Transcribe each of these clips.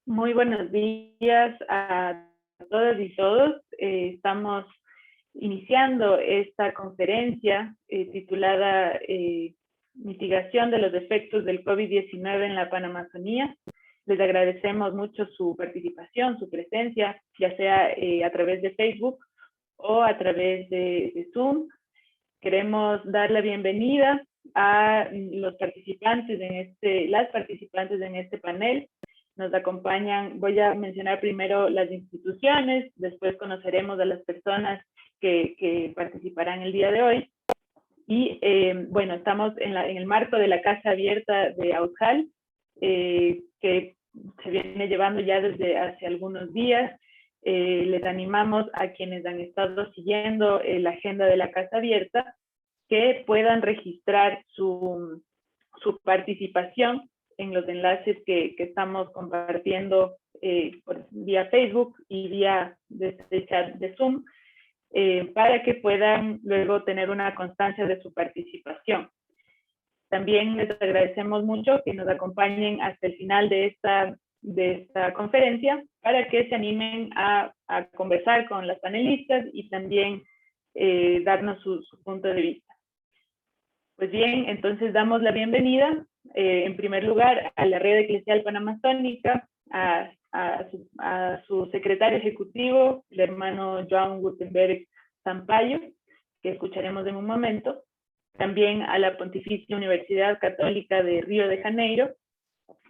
Muy buenos días a todas y todos. Estamos iniciando esta conferencia titulada Mitigación de los efectos del COVID-19 en la Panamazonía. Les agradecemos mucho su participación, su presencia, ya sea a través de Facebook o a través de Zoom. Queremos dar la bienvenida a los participantes las participantes en este panel. Nos acompañan, voy a mencionar primero las instituciones, después conoceremos a las personas que participarán el día de hoy. Y bueno, estamos en el marco de la Casa Abierta de Aujal, que se viene llevando ya desde hace algunos días. Les animamos a quienes han estado siguiendo la agenda de la Casa Abierta que puedan registrar su participación en los enlaces que estamos compartiendo vía Facebook y vía este chat de Zoom, para que puedan luego tener una constancia de su participación. También les agradecemos mucho que nos acompañen hasta el final de esta conferencia para que se animen a conversar con las panelistas y también darnos su punto de vista. Pues bien, entonces damos la bienvenida, en primer lugar, a la Red Eclesial Panamazónica, a su secretario ejecutivo, el hermano Joan Gutenberg Sampaio, que escucharemos en un momento, también a la Pontificia Universidad Católica de Río de Janeiro,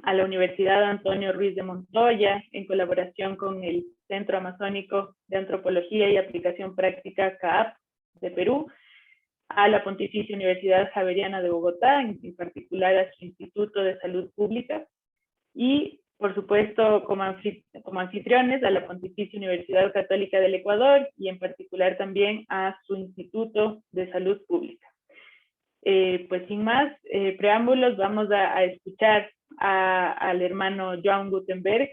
a la Universidad Antonio Ruiz de Montoya, en colaboración con el Centro Amazónico de Antropología y Aplicación Práctica CAAP de Perú, a la Pontificia Universidad Javeriana de Bogotá, en particular a su Instituto de Salud Pública, y por supuesto como anfitriones a la Pontificia Universidad Católica del Ecuador y en particular también a su Instituto de Salud Pública. Pues sin más preámbulos, vamos a escuchar al hermano Joan Gutenberg,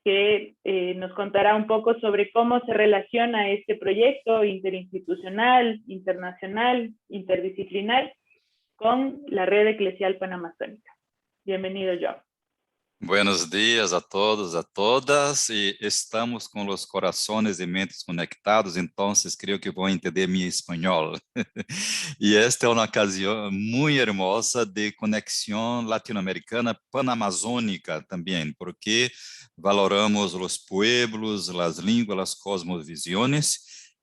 que nos contará un poco sobre cómo se relaciona este proyecto interinstitucional, internacional, interdisciplinar con la Red Eclesial Panamazónica. Bienvenido, Joan. Buenos días a todos, a todas, e estamos com os corações e mentes conectados, então creio que vão entender meu espanhol. E esta é uma ocasião muito hermosa de conexão latino-americana panamazônica também, porque valoramos os pueblos, as línguas, as cosmovisões,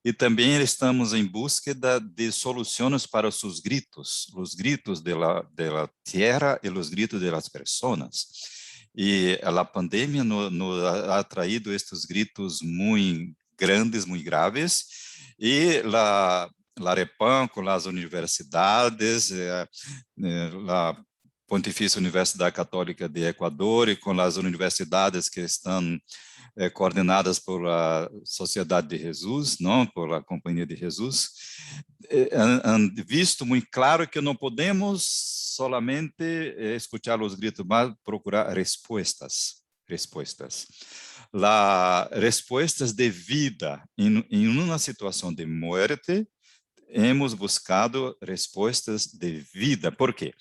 e também estamos em búsqueda de soluções para os gritos de la tierra e os gritos de las personas. E a pandemia nos ha traído estes gritos muito grandes, muito graves, e a Arepan, com as universidades, a Pontifícia Universidade Católica de Equador e com as universidades que estão coordenadas por a Sociedade de Jesus, não, por a Companhia de Jesus, han visto muito claro que não podemos solamente escuchar os gritos, mas procurar respostas. Respostas de vida. Em uma situação de morte, hemos buscado respostas de vida. Por quê?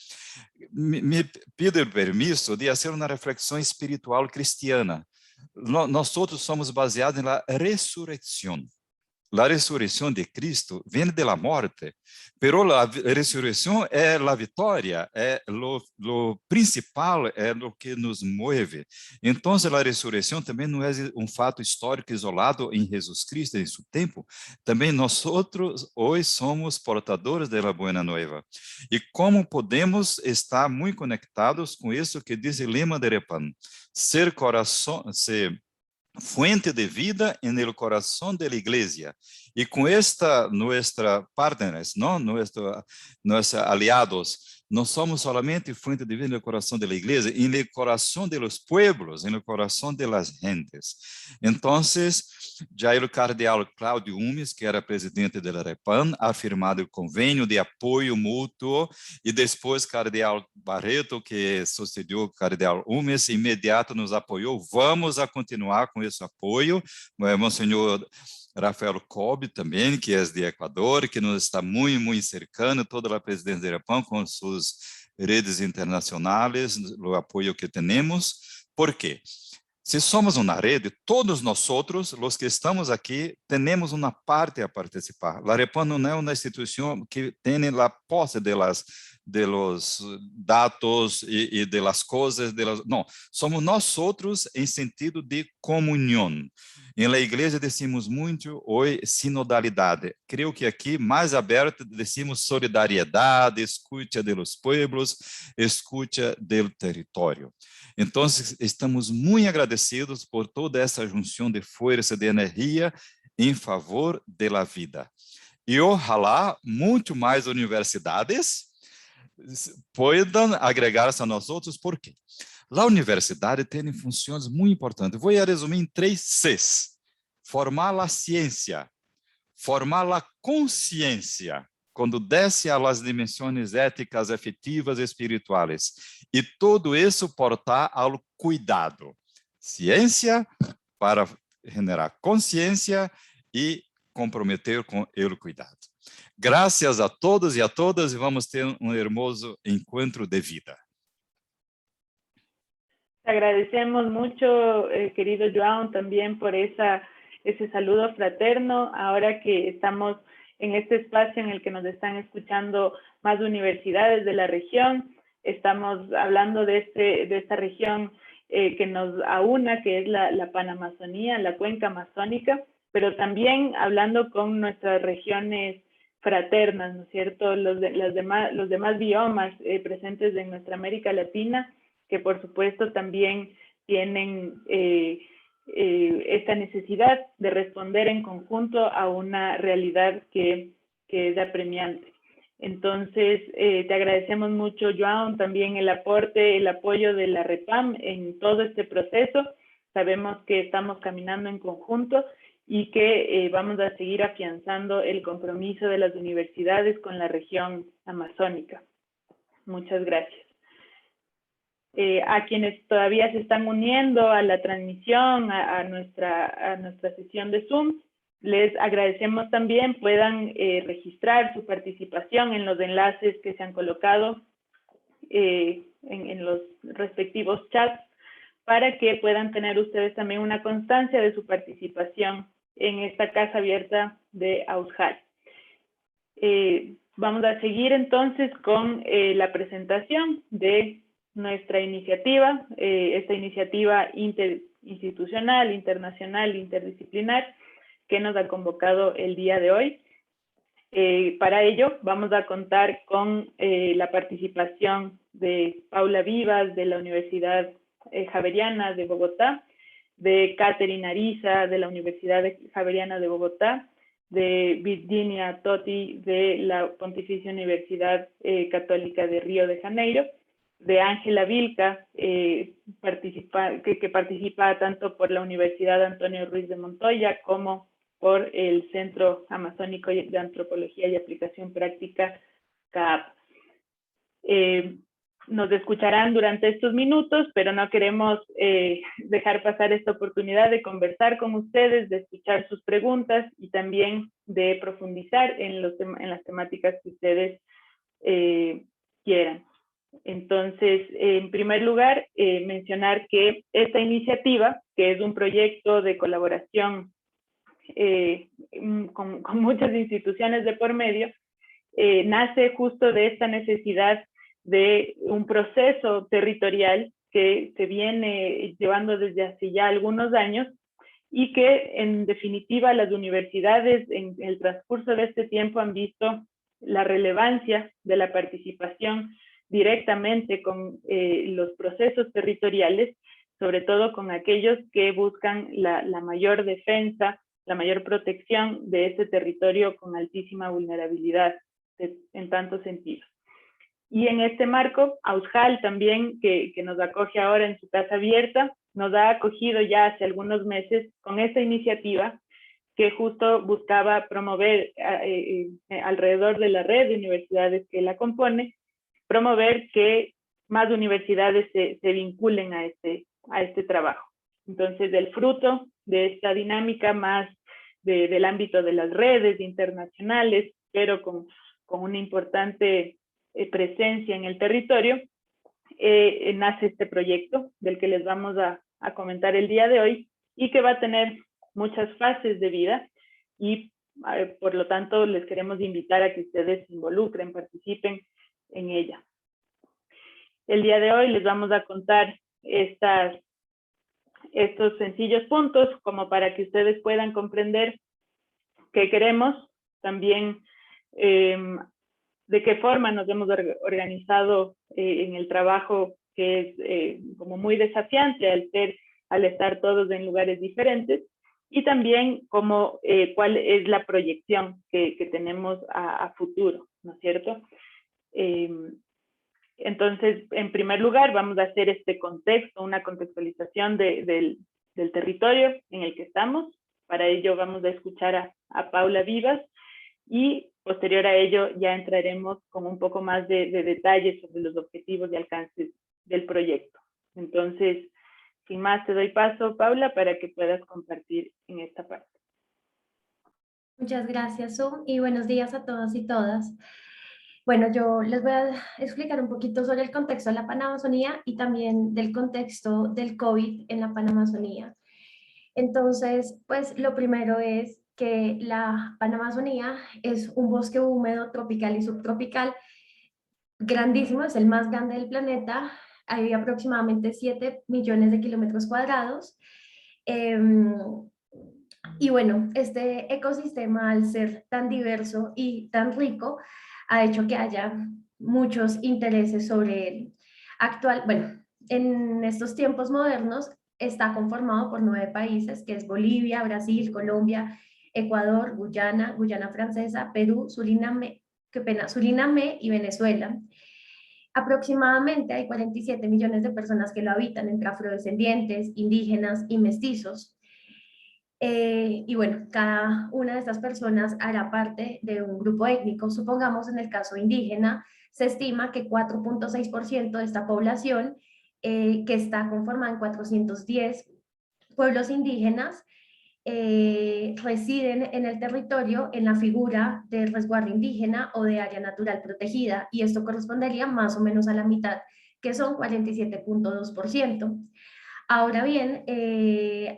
Me pido o permisso de fazer uma reflexão espiritual cristiana. Nós todos somos baseados na ressurreição. A ressurreição de Cristo vem da morte, pero a ressurreição é a vitória, é lo principal, é o que nos move. Então, a ressurreição também não é fato histórico isolado em Jesus Cristo em seu tempo. Também nós hoje somos portadores da boa nova. E como podemos estar muito conectados com isso que diz o lema de Arepan, ser fuente de vida en el corazón de la iglesia. Y con nuestra partners, ¿no? Nuestros aliados, no somos solamente fuente de vida en el corazón de la iglesia, en el corazón de los pueblos, en el corazón de las gentes. Entonces, já o cardeal Cláudio Umes, que era presidente da Arepan, ha firmado o convênio de apoio mútuo, e depois cardeal Barreto, que sucedeu o cardeal Umes, imediato nos apoiou. Vamos a continuar com esse apoio. Monsenhor Rafael Cobb também, que é de Equador, que nos está muito cercando, toda a presidência da Arepan com suas redes internacionais, o apoio que temos. Por quê? Si somos una red, todos nosotros, los que estamos aquí, tenemos una parte a participar. La Repam no es una institución que tiene la posse de los datos y de las cosas. No, somos nosotros en sentido de comunión. En la iglesia decimos mucho hoy sinodalidad. Creo que aquí más aberto decimos solidariedad, escucha de los pueblos, escucha del territorio. Então, estamos muito agradecidos por toda essa junção de força, de energia em favor da vida. E ojalá muito mais universidades possam agregar-se a nós outros, por quê? A universidade tem funções muito importantes. Vou resumir em 3 Cs. Formar a ciência, formar a consciência, quando desce a las dimensões éticas, afetivas e espirituais. E tudo isso portar ao cuidado. Ciência para generar consciência e comprometer com o cuidado. Graças a todos e a todas, e vamos ter hermoso encontro de vida. Agradecemos mucho, querido João, también por ese saludo fraterno. Ahora que estamos en este espacio en el que nos están escuchando más universidades de la región, estamos hablando de esta región que nos aúna, que es la Panamazonía, la cuenca amazónica, pero también hablando con nuestras regiones fraternas, ¿no es cierto? Los demás biomas presentes en nuestra América Latina, que por supuesto también tienen esta necesidad de responder en conjunto a una realidad que es apremiante. Entonces, te agradecemos mucho, João, también el aporte, el apoyo de la Repam en todo este proceso. Sabemos que estamos caminando en conjunto y que vamos a seguir afianzando el compromiso de las universidades con la región amazónica. Muchas gracias. A quienes todavía se están uniendo a la transmisión, a nuestra sesión de Zoom, les agradecemos también puedan registrar su participación en los enlaces que se han colocado en los respectivos chats para que puedan tener ustedes también una constancia de su participación en esta casa abierta de Auzjal. Vamos a seguir entonces con la presentación de nuestra iniciativa, esta iniciativa interinstitucional, internacional, interdisciplinar, que nos ha convocado el día de hoy. Para ello vamos a contar con la participación de Paula Vivas de la Universidad Javeriana de Bogotá, de Catherine Ariza de la Universidad Javeriana de Bogotá, de Virginia Totti de la Pontificia Universidad Católica de Río de Janeiro, de Ángela Vilca, que participa tanto por la Universidad Antonio Ruiz de Montoya como por el Centro Amazónico de Antropología y Aplicación Práctica, CAAP. Nos escucharán durante estos minutos, pero no queremos dejar pasar esta oportunidad de conversar con ustedes, de escuchar sus preguntas y también de profundizar en las temáticas que ustedes quieran. Entonces, en primer lugar, mencionar que esta iniciativa, que es un proyecto de colaboración con muchas instituciones de por medio, nace justo de esta necesidad de un proceso territorial que se viene llevando desde hace ya algunos años y que, en definitiva, las universidades en el transcurso de este tiempo han visto la relevancia de la participación directamente con los procesos territoriales, sobre todo con aquellos que buscan la mayor defensa, la mayor protección de este territorio con altísima vulnerabilidad en tantos sentidos. Y en este marco, Auzjal también, que nos acoge ahora en su casa abierta, nos ha acogido ya hace algunos meses con esta iniciativa que justo buscaba promover alrededor de la red de universidades que la compone, promover que más universidades se vinculen a este trabajo. Entonces, el fruto de esta dinámica más del ámbito de las redes internacionales, pero con una importante presencia en el territorio, nace este proyecto del que les vamos a a comentar el día de hoy y que va a tener muchas fases de vida y por lo tanto les queremos invitar a que ustedes se involucren, participen en ella. El día de hoy les vamos a contar estos sencillos puntos como para que ustedes puedan comprender qué queremos, también de qué forma nos hemos organizado en el trabajo que es como muy desafiante al estar todos en lugares diferentes, y también cuál es la proyección que tenemos a futuro, ¿no es cierto? Entonces, en primer lugar, vamos a hacer este contexto, una contextualización del territorio en el que estamos. Para ello vamos a escuchar a Paula Vivas y posterior a ello ya entraremos con un poco más de detalles sobre los objetivos y alcances del proyecto. Entonces, sin más, te doy paso, Paula, para que puedas compartir en esta parte. Muchas gracias, Zoom, y buenos días a todos y todas. Bueno, yo les voy a explicar un poquito sobre el contexto de la Panamazonía y también del contexto del COVID en la Panamazonía. Entonces, pues lo primero es que la Panamazonía es un bosque húmedo tropical y subtropical grandísimo, es el más grande del planeta, hay aproximadamente 7 millones de kilómetros cuadrados. Y bueno, este ecosistema, al ser tan diverso y tan rico, ha hecho que haya muchos intereses sobre él. Bueno, en estos tiempos modernos está conformado por 9 países, que es Bolivia, Brasil, Colombia, Ecuador, Guyana, Guyana Francesa, Perú, Suriname y Venezuela. Aproximadamente hay 47 millones de personas que lo habitan, entre afrodescendientes, indígenas y mestizos. Y bueno, cada una de estas personas hará parte de un grupo étnico. Supongamos en el caso indígena, se estima que 4.6% de esta población, que está conformada en 410 pueblos indígenas, residen en el territorio en la figura de resguardo indígena o de área natural protegida, y esto correspondería más o menos a la mitad, que son 47.2%. Ahora bien,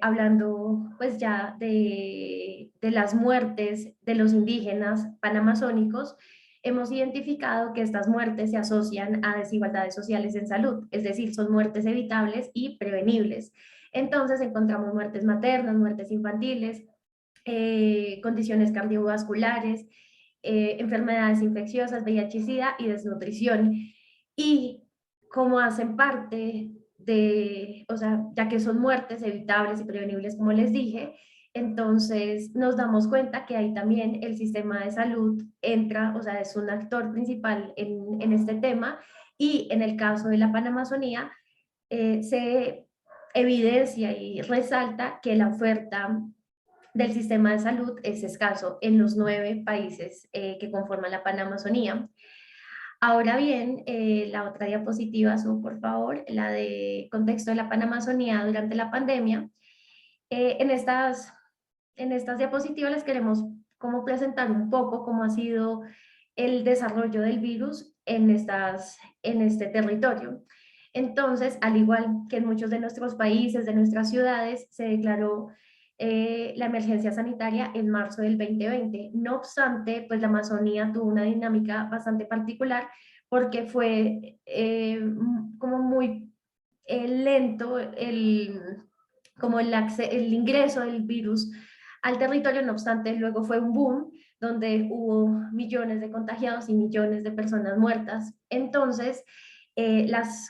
hablando pues ya de las muertes de los indígenas panamazónicos, hemos identificado que estas muertes se asocian a desigualdades sociales en salud, es decir, son muertes evitables y prevenibles. Entonces encontramos muertes maternas, muertes infantiles, condiciones cardiovasculares, enfermedades infecciosas, VIH-Sida y desnutrición. Y como hacen parte o sea, ya que son muertes evitables y prevenibles, como les dije, entonces nos damos cuenta que ahí también el sistema de salud entra, o sea, es un actor principal en este tema, y en el caso de la Panamazonía se evidencia y resalta que la oferta del sistema de salud es escaso en los 9 países que conforman la Panamazonía. Ahora bien, la otra diapositiva, por favor, la de contexto de la Panamazonía durante la pandemia. En estas diapositivas les queremos como presentar un poco cómo ha sido el desarrollo del virus en este territorio. Entonces, al igual que en muchos de nuestros países, de nuestras ciudades, se declaró la emergencia sanitaria en marzo del 2020. No obstante, pues la Amazonía tuvo una dinámica bastante particular porque fue como muy lento como el ingreso del virus al territorio. No obstante, luego fue un boom donde hubo millones de contagiados y millones de personas muertas. Entonces,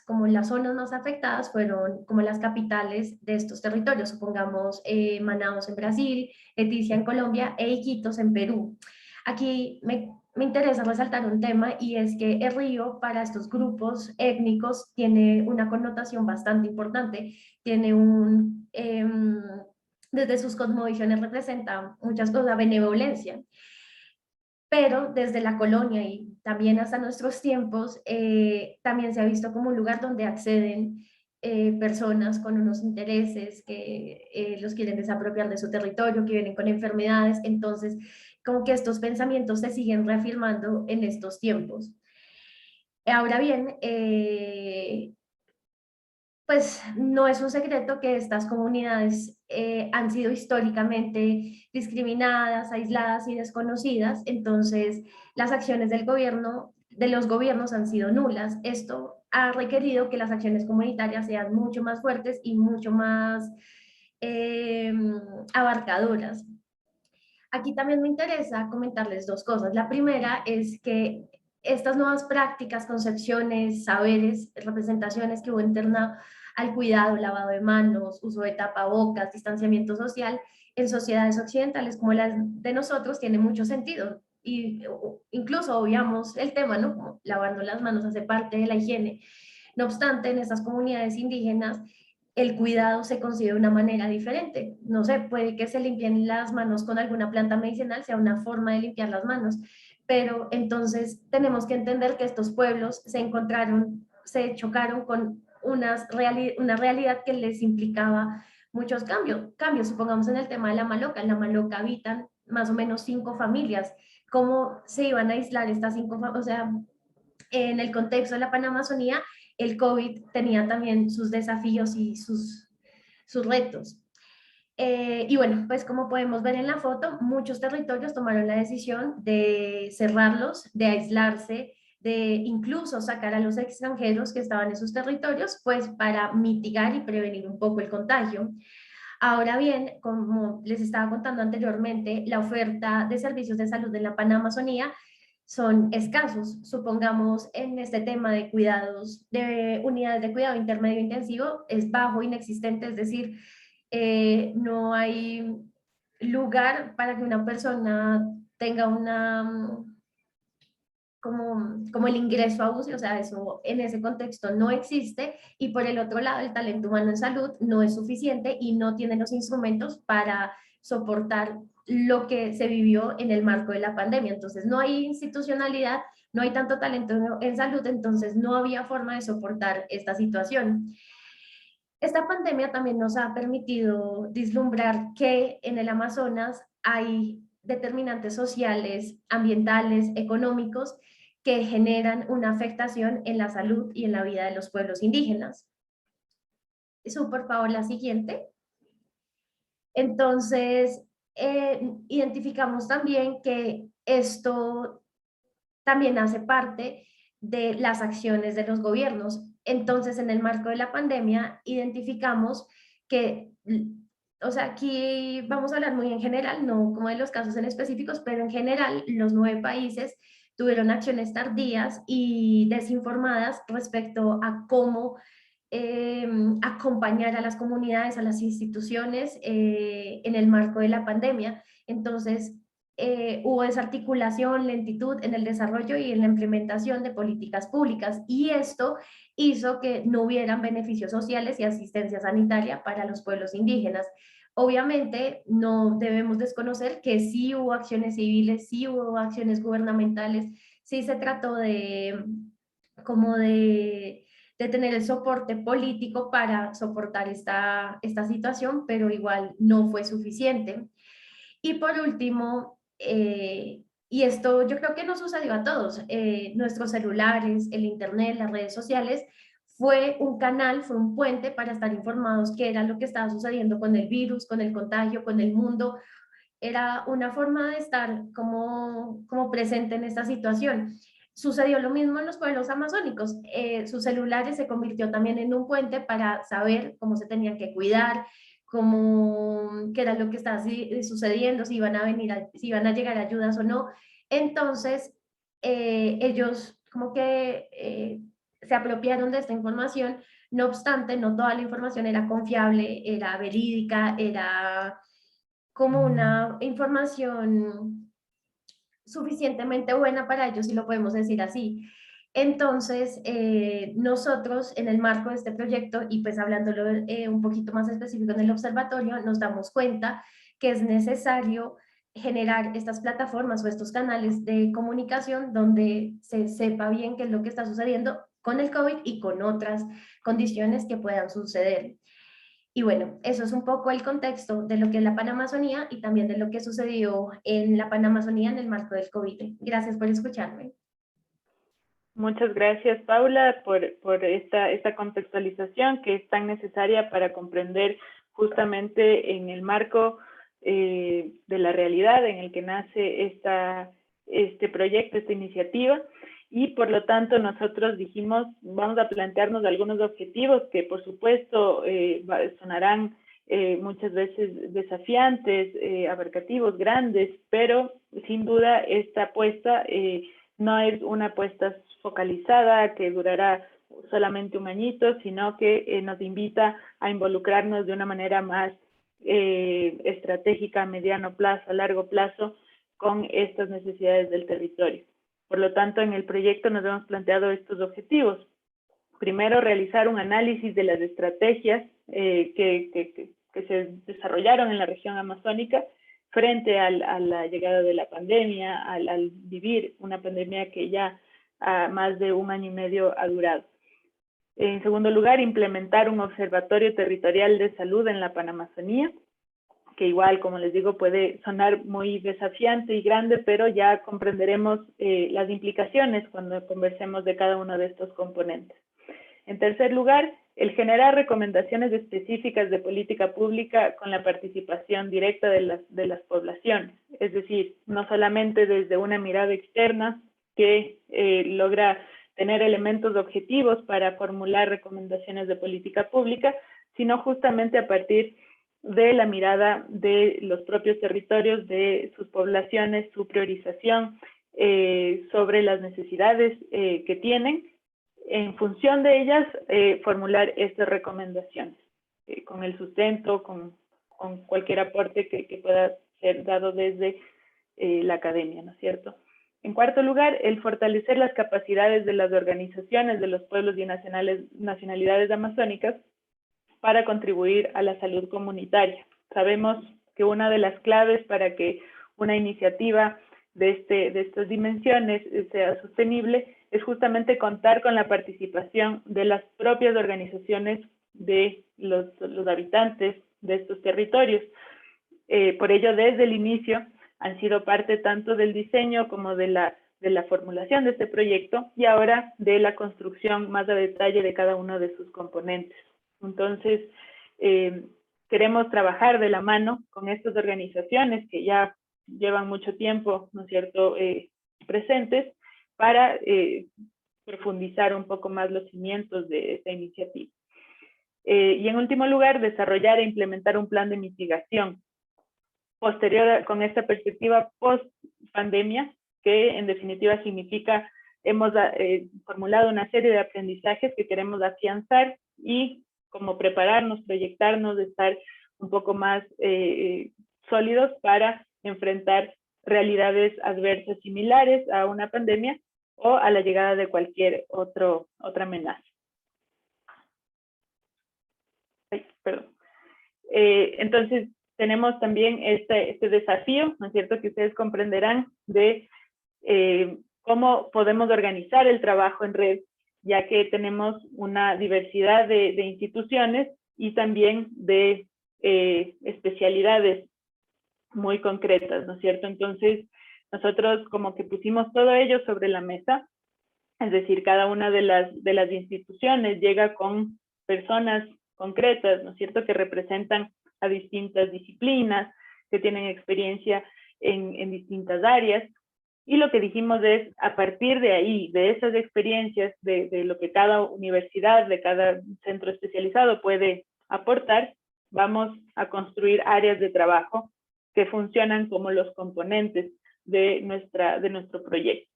como las zonas más afectadas fueron como las capitales de estos territorios, supongamos Manaos en Brasil, Leticia en Colombia e Iquitos en Perú. Aquí me interesa resaltar un tema, y es que el río para estos grupos étnicos tiene una connotación bastante importante, tiene desde sus cosmovisiones representa muchas cosas, benevolencia, pero desde la colonia y también hasta nuestros tiempos, también se ha visto como un lugar donde acceden personas con unos intereses que los quieren desapropiar de su territorio, que vienen con enfermedades. Entonces, como que estos pensamientos se siguen reafirmando en estos tiempos. Ahora bien, Pues no es un secreto que estas comunidades han sido históricamente discriminadas, aisladas y desconocidas, entonces las acciones del gobierno, de los gobiernos han sido nulas. Esto ha requerido que las acciones comunitarias sean mucho más fuertes y mucho más eh, abarcadoras. Aquí también me interesa comentarles dos cosas. La primera es que estas nuevas prácticas, concepciones, saberes, representaciones que hubo en torno al cuidado, lavado de manos, uso de tapabocas, distanciamiento social, en sociedades occidentales como las de nosotros tiene mucho sentido. Y incluso obviamos el tema, ¿no? Como lavando las manos hace parte de la higiene. No obstante, en estas comunidades indígenas el cuidado se concibe de una manera diferente. No sé, puede que se limpien las manos con alguna planta medicinal, sea una forma de limpiar las manos, pero entonces tenemos que entender que estos pueblos se encontraron, se chocaron con una realidad que les implicaba muchos cambios. Supongamos en el tema de en la Maloca habitan más o menos 5 familias. ¿Cómo se iban a aislar estas 5 familias? O sea, en el contexto de la Panamazonía, el COVID tenía también sus desafíos y sus retos. Y bueno, pues como podemos ver en la foto, muchos territorios tomaron la decisión de cerrarlos, de aislarse, de incluso sacar a los extranjeros que estaban en sus territorios, pues para mitigar y prevenir un poco el contagio. Ahora bien, como les estaba contando anteriormente, la oferta de servicios de salud en la Panamazonía son escasos. Supongamos en este tema de cuidados, de unidades de cuidado intermedio intensivo, es bajo, inexistente, es decir, no hay lugar para que una persona tenga una, como el ingreso a UCI, o sea, eso en ese contexto no existe, y por el otro lado, el talento humano en salud no es suficiente y no tiene los instrumentos para soportar lo que se vivió en el marco de la pandemia. Entonces, no hay institucionalidad, no hay tanto talento en salud, entonces no había forma de soportar esta situación. Esta pandemia también nos ha permitido vislumbrar que en el Amazonas hay determinantes sociales, ambientales, económicos que generan una afectación en la salud y en la vida de los pueblos indígenas. Por favor, la siguiente. Entonces, identificamos también que esto también hace parte de las acciones de los gobiernos. Entonces, en el marco de la pandemia, identificamos que, o sea, aquí vamos a hablar muy en general, no como de los casos en específicos, pero en general los 9 países tuvieron acciones tardías y desinformadas respecto a cómo acompañar a las comunidades, a las instituciones en el marco de la pandemia. Entonces, hubo desarticulación, lentitud en el desarrollo y en la implementación de políticas públicas, y esto hizo que no hubieran beneficios sociales y asistencia sanitaria para los pueblos indígenas. Obviamente no debemos desconocer que sí hubo acciones civiles, sí hubo acciones gubernamentales, sí se trató de como de tener el soporte político para soportar esta situación, pero igual no fue suficiente. Y por último, y esto yo creo que nos sucedió a todos, nuestros celulares, el internet, las redes sociales, fue un canal, fue un puente para estar informados qué era lo que estaba sucediendo con el virus, con el contagio, con el mundo. Era una forma de estar como presente en esta situación. Sucedió lo mismo en los pueblos amazónicos. Sus celulares se convirtió también en un puente para saber cómo se tenían que cuidar, qué era lo que estaba sucediendo, si iban a venir, si iban a llegar ayudas o no. Entonces, ellos como que se apropiaron de esta información. No obstante, no toda la información era confiable, era verídica, era como una información suficientemente buena para ellos, si lo podemos decir así. Entonces, nosotros en el marco de este proyecto, y pues hablándolo un poquito más específico en el observatorio, nos damos cuenta que es necesario generar estas plataformas o estos canales de comunicación donde se sepa bien qué es lo que está sucediendo con el COVID y con otras condiciones que puedan suceder. Y bueno, eso es un poco el contexto de lo que es la Panamazonía y también de lo que sucedió en la Panamazonía en el marco del COVID. Gracias por escucharme. Muchas gracias, Paula, por esta contextualización que es tan necesaria para comprender justamente en el marco de la realidad en el que nace este proyecto, esta iniciativa. Y por lo tanto nosotros dijimos, vamos a plantearnos algunos objetivos que por supuesto sonarán muchas veces desafiantes, abarcativos, grandes, pero sin duda esta apuesta no es una apuesta focalizada que durará solamente un añito, sino que nos invita a involucrarnos de una manera más estratégica a mediano plazo, a largo plazo, con estas necesidades del territorio. Por lo tanto, en el proyecto nos hemos planteado estos objetivos. Primero, realizar un análisis de las estrategias que se desarrollaron en la región amazónica frente a la llegada de la pandemia, al vivir una pandemia que ya más de 1 año y medio ha durado. En segundo lugar, implementar un observatorio territorial de salud en la Panamazonía, que igual, como les digo, puede sonar muy desafiante y grande, pero ya comprenderemos las implicaciones cuando conversemos de cada uno de estos componentes. En tercer lugar, el generar recomendaciones específicas de política pública con la participación directa de las poblaciones, es decir, no solamente desde una mirada externa que logra tener elementos objetivos para formular recomendaciones de política pública, sino justamente a partir de la mirada de los propios territorios, de sus poblaciones, su priorización sobre las necesidades que tienen. En función de ellas, formular estas recomendaciones, con el sustento, con cualquier aporte que pueda ser dado desde la academia, ¿no es cierto? En cuarto lugar, el fortalecer las capacidades de las organizaciones de los pueblos y nacionalidades amazónicas para contribuir a la salud comunitaria. Sabemos que una de las claves para que una iniciativa de estas dimensiones sea sostenible es justamente contar con la participación de las propias organizaciones de los habitantes de estos territorios. Por ello, desde el inicio han sido parte tanto del diseño como de la formulación de este proyecto y ahora de la construcción más a detalle de cada uno de sus componentes. Entonces, queremos trabajar de la mano con estas organizaciones que ya llevan mucho tiempo, ¿no es cierto?, presentes, para profundizar un poco más los cimientos de esta iniciativa. Y en último lugar, desarrollar e implementar un plan de mitigación posterior con esta perspectiva post-pandemia, que en definitiva significa, hemos formulado una serie de aprendizajes que queremos afianzar y como prepararnos, proyectarnos, estar un poco más sólidos para enfrentar realidades adversas similares a una pandemia o a la llegada de cualquier otra amenaza. Ay, perdón. Entonces, tenemos también este desafío, ¿no es cierto?, que ustedes comprenderán de cómo podemos organizar el trabajo en red, ya que tenemos una diversidad de instituciones y también de especialidades muy concretas, ¿no es cierto? Entonces, nosotros como que pusimos todo ello sobre la mesa, es decir, cada una de las instituciones llega con personas concretas, ¿no es cierto?, que representan a distintas disciplinas, que tienen experiencia en distintas áreas, y lo que dijimos es, a partir de ahí, de esas experiencias, de lo que cada universidad, de cada centro especializado puede aportar, vamos a construir áreas de trabajo que funcionan como los componentes de nuestro proyecto.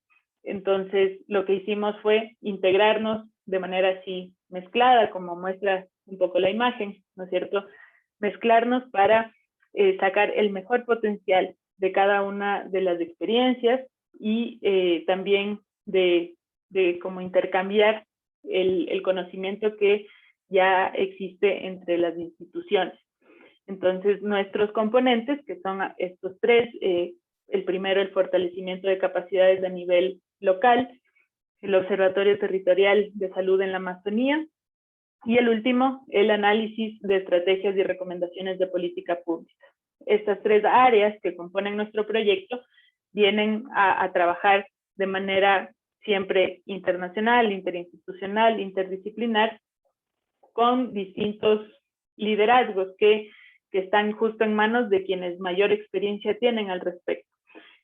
Entonces, lo que hicimos fue integrarnos de manera así mezclada, como muestra un poco la imagen, ¿no es cierto? Mezclarnos para sacar el mejor potencial de cada una de las experiencias y también de cómo intercambiar el conocimiento que ya existe entre las instituciones. Entonces, nuestros componentes, que son estos tres, el primero, el fortalecimiento de capacidades a nivel local, el Observatorio Territorial de Salud en la Amazonía, y el último, el análisis de estrategias y recomendaciones de política pública. Estas tres áreas que componen nuestro proyecto vienen a trabajar de manera siempre internacional, interinstitucional, interdisciplinar, con distintos liderazgos que están justo en manos de quienes mayor experiencia tienen al respecto.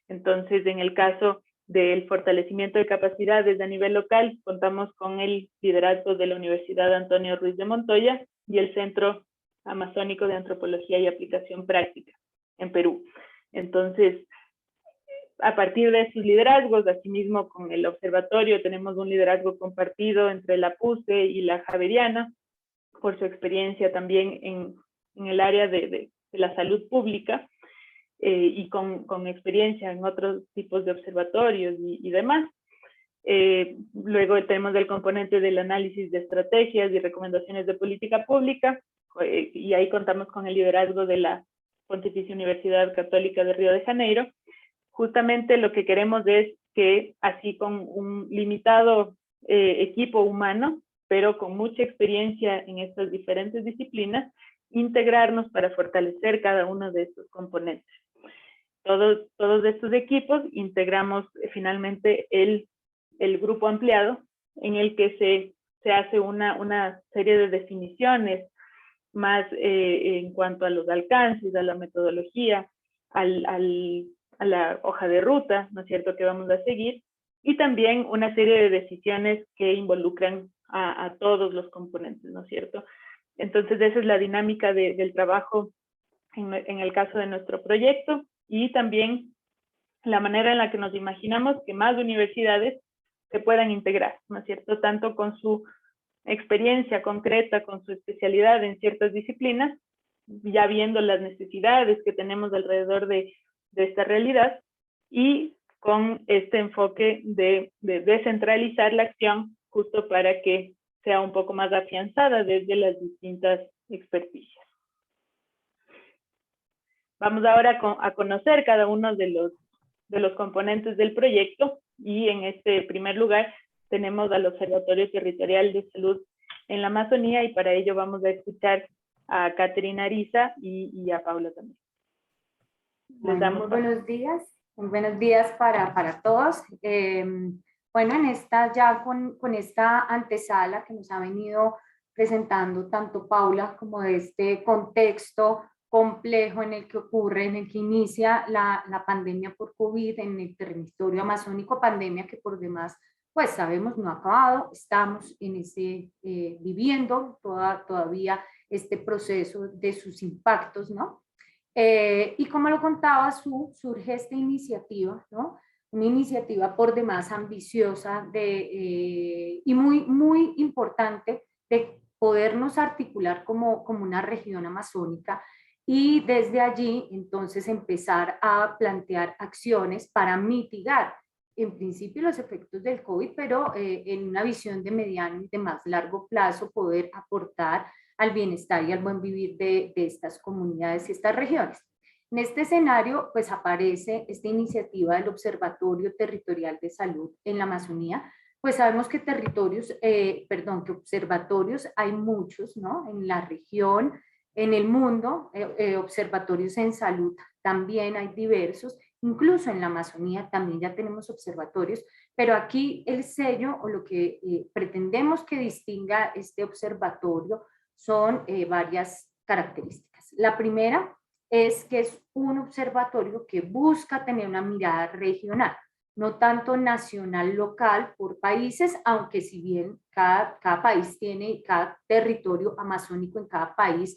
Entonces, en el caso del fortalecimiento de capacidades a nivel local, contamos con el liderazgo de la Universidad Antonio Ruiz de Montoya y el Centro Amazónico de Antropología y Aplicación Práctica en Perú. Entonces, a partir de sus liderazgos, asimismo con el observatorio, tenemos un liderazgo compartido entre la PUCE y la Javeriana, por su experiencia también en el área de la salud pública, y con experiencia en otros tipos de observatorios y demás. Luego tenemos el componente del análisis de estrategias y recomendaciones de política pública, y ahí contamos con el liderazgo de la Pontificia Universidad Católica de Río de Janeiro. Justamente lo que queremos es que, así con un limitado equipo humano, pero con mucha experiencia en estas diferentes disciplinas, integrarnos para fortalecer cada uno de estos componentes. Todos estos equipos integramos finalmente el grupo ampliado, en el que se hace una serie de definiciones más en cuanto a los alcances, a la metodología, a la hoja de ruta, ¿no es cierto?, que vamos a seguir, y también una serie de decisiones que involucran a todos los componentes, ¿no es cierto? Entonces, esa es la dinámica del trabajo en el caso de nuestro proyecto, y también la manera en la que nos imaginamos que más universidades se puedan integrar, ¿no es cierto?, tanto con su experiencia concreta, con su especialidad en ciertas disciplinas, ya viendo las necesidades que tenemos alrededor de esta realidad, y con este enfoque de descentralizar la acción, justo para que sea un poco más afianzada desde las distintas experticias. Vamos ahora a conocer cada uno de los componentes del proyecto, y en este primer lugar tenemos al Observatorio Territorial de Salud en la Amazonía, y para ello vamos a escuchar a Caterina Ariza y a Paula también. Bueno, muy buenos días para todos. Bueno, con esta antesala que nos ha venido presentando tanto Paula como de este contexto complejo en el que inicia la pandemia por COVID en el territorio amazónico, pandemia que por demás, pues sabemos, no ha acabado, estamos viviendo todavía este proceso de sus impactos, ¿no? Y como lo contaba surge esta iniciativa, ¿no? Una iniciativa por demás ambiciosa y muy importante de podernos articular como una región amazónica, y desde allí entonces empezar a plantear acciones para mitigar en principio los efectos del COVID, pero en una visión de mediano y de más largo plazo poder aportar al bienestar y al buen vivir de estas comunidades y estas regiones. En este escenario, pues aparece esta iniciativa del Observatorio Territorial de Salud en la Amazonía. Pues sabemos que que observatorios hay muchos, ¿no? En la región, en el mundo, observatorios en salud también hay diversos, incluso en la Amazonía también ya tenemos observatorios, pero aquí el sello o lo que pretendemos que distinga este observatorio son varias características. La primera es que es un observatorio que busca tener una mirada regional, no tanto nacional, local, por países, aunque si bien cada país tiene, cada territorio amazónico en cada país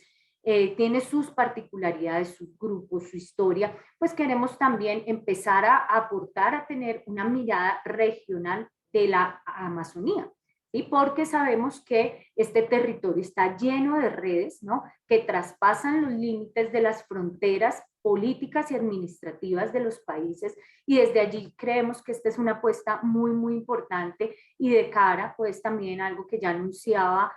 tiene sus particularidades, sus grupos, su historia, pues queremos también empezar a aportar a tener una mirada regional de la Amazonía. ¿Sí? Porque sabemos que este territorio está lleno de redes, ¿no? Que traspasan los límites de las fronteras políticas y administrativas de los países, y desde allí creemos que esta es una apuesta muy importante, y de cara pues también algo que ya anunciaba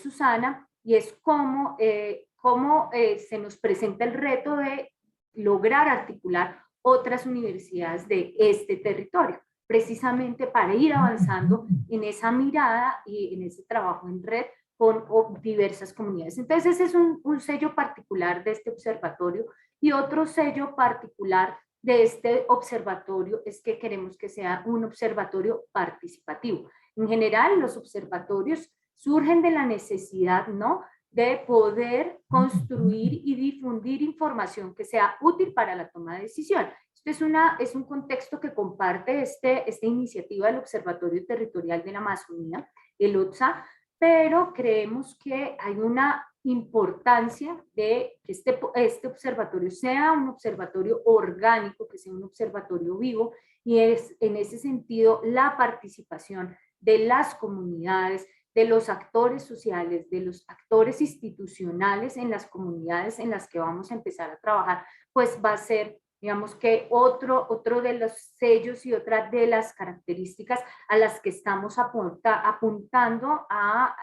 Susana, y es cómo se nos presenta el reto de lograr articular otras universidades de este territorio, precisamente para ir avanzando en esa mirada y en ese trabajo en red con diversas comunidades. Entonces ese es un sello particular de este observatorio, y otro sello particular de este observatorio es que queremos que sea un observatorio participativo. En general, los observatorios surgen de la necesidad, ¿no?, de poder construir y difundir información que sea útil para la toma de decisión. Esto es un contexto que comparte esta iniciativa del Observatorio Territorial de la Amazonía, el OTSA, pero creemos que hay una importancia de que este observatorio sea un observatorio orgánico, que sea un observatorio vivo, y es en ese sentido la participación de las comunidades, de los actores sociales, de los actores institucionales en las comunidades en las que vamos a empezar a trabajar, pues va a ser, digamos que otro de los sellos y otra de las características a las que estamos apuntando a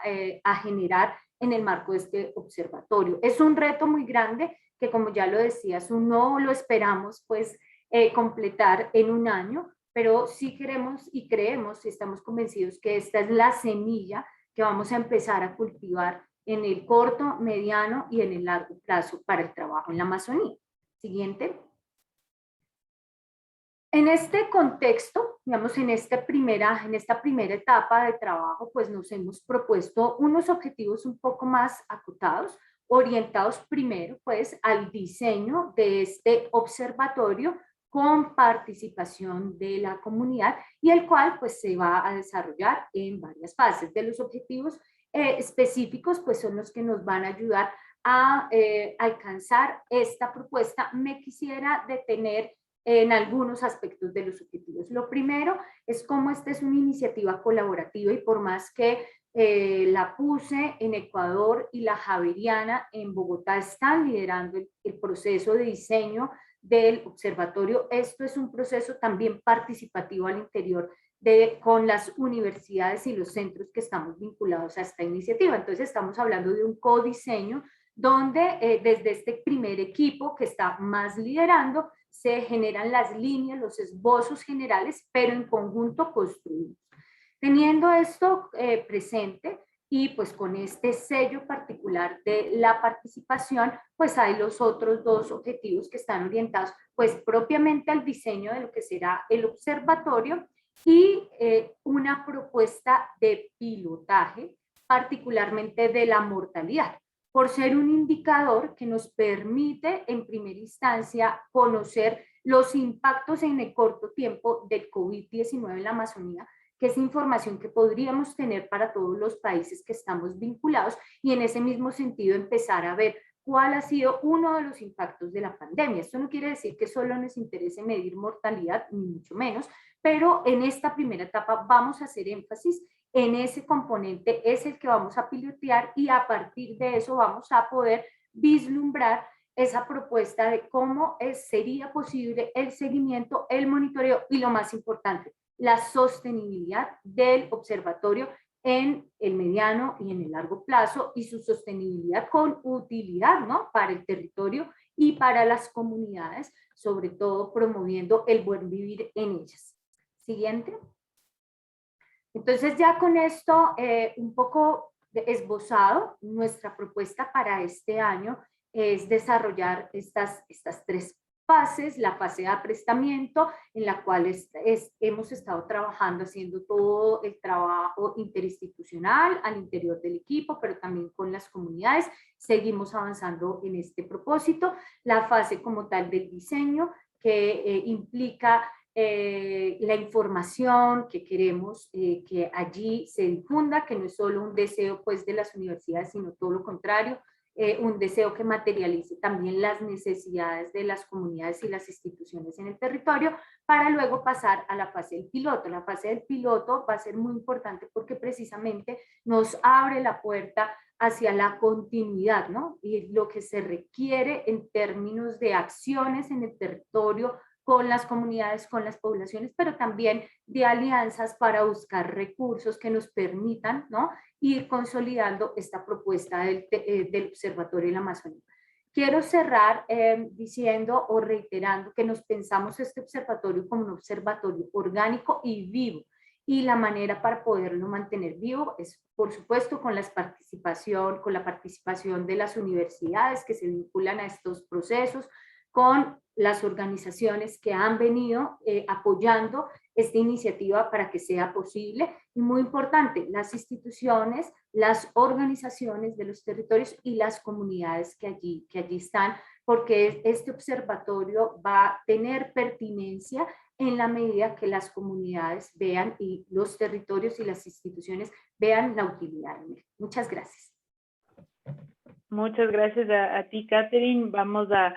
generar en el marco de este observatorio. Es un reto muy grande que, como ya lo decías, no lo esperamos pues completar en un año, pero sí queremos y creemos y estamos convencidos que esta es la semilla que vamos a empezar a cultivar en el corto, mediano y en el largo plazo para el trabajo en la Amazonía. Siguiente. En este contexto, digamos, en esta primera etapa de trabajo, pues nos hemos propuesto unos objetivos un poco más acotados, orientados primero, pues, al diseño de este observatorio con participación de la comunidad y el cual, pues, se va a desarrollar en varias fases. De los objetivos específicos, pues, son los que nos van a ayudar a alcanzar esta propuesta. Me quisiera detener en algunos aspectos de los objetivos. Lo primero es cómo esta es una iniciativa colaborativa y por más que la PUCE en Ecuador y la Javeriana en Bogotá están liderando el proceso de diseño del observatorio, esto es un proceso también participativo al interior con las universidades y los centros que estamos vinculados a esta iniciativa. Entonces estamos hablando de un codiseño donde desde este primer equipo que está más liderando se generan las líneas, los esbozos generales, pero en conjunto construimos. Teniendo esto presente y pues con este sello particular de la participación, pues hay los otros dos objetivos que están orientados pues propiamente al diseño de lo que será el observatorio y una propuesta de pilotaje, particularmente de la mortalidad, por ser un indicador que nos permite en primera instancia conocer los impactos en el corto tiempo del COVID-19 en la Amazonía, que es información que podríamos tener para todos los países que estamos vinculados y en ese mismo sentido empezar a ver cuál ha sido uno de los impactos de la pandemia. Esto no quiere decir que solo nos interese medir mortalidad, ni mucho menos, pero en esta primera etapa vamos a hacer énfasis en ese componente, es el que vamos a pilotear y a partir de eso vamos a poder vislumbrar esa propuesta de cómo sería posible el seguimiento, el monitoreo y lo más importante, la sostenibilidad del observatorio en el mediano y en el largo plazo y su sostenibilidad con utilidad, ¿no?, para el territorio y para las comunidades, sobre todo promoviendo el buen vivir en ellas. Siguiente. Entonces ya con esto un poco esbozado, nuestra propuesta para este año es desarrollar estas tres fases, la fase de aprestamiento, en la cual hemos estado trabajando, haciendo todo el trabajo interinstitucional al interior del equipo, pero también con las comunidades. Seguimos avanzando en este propósito. La fase como tal del diseño, que implica la información que queremos que allí se difunda, que no es solo un deseo pues de las universidades, sino todo lo contrario, un deseo que materialice también las necesidades de las comunidades y las instituciones en el territorio, para luego pasar a la fase del piloto. La fase del piloto va a ser muy importante porque precisamente nos abre la puerta hacia la continuidad, ¿no? Y lo que se requiere en términos de acciones en el territorio, con las comunidades, con las poblaciones, pero también de alianzas para buscar recursos que nos permitan, ¿no?, ir consolidando esta propuesta del Observatorio de la Amazonía. Quiero cerrar diciendo o reiterando que nos pensamos este observatorio como un observatorio orgánico y vivo, y la manera para poderlo mantener vivo es, por supuesto, con la participación de las universidades que se vinculan a estos procesos, con las organizaciones que han venido apoyando esta iniciativa para que sea posible. Y muy importante, las instituciones, las organizaciones de los territorios y las comunidades que allí están, porque este observatorio va a tener pertinencia en la medida que las comunidades vean y los territorios y las instituciones vean la utilidad en él. Muchas gracias. Muchas gracias a ti, Catherine. Vamos a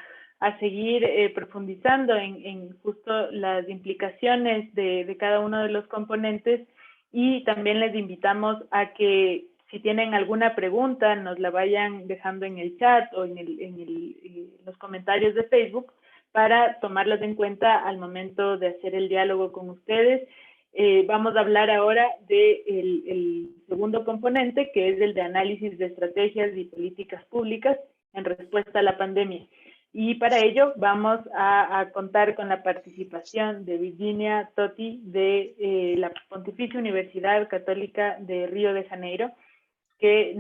seguir profundizando en justo las implicaciones de cada uno de los componentes, y también les invitamos a que si tienen alguna pregunta nos la vayan dejando en el chat o en los comentarios de Facebook para tomarlas en cuenta al momento de hacer el diálogo con ustedes. Vamos a hablar ahora del segundo componente, que es el de análisis de estrategias y políticas públicas en respuesta a la pandemia. Y para ello vamos a contar con la participación de Virginia Totti de la Pontificia Universidad Católica de Río de Janeiro, que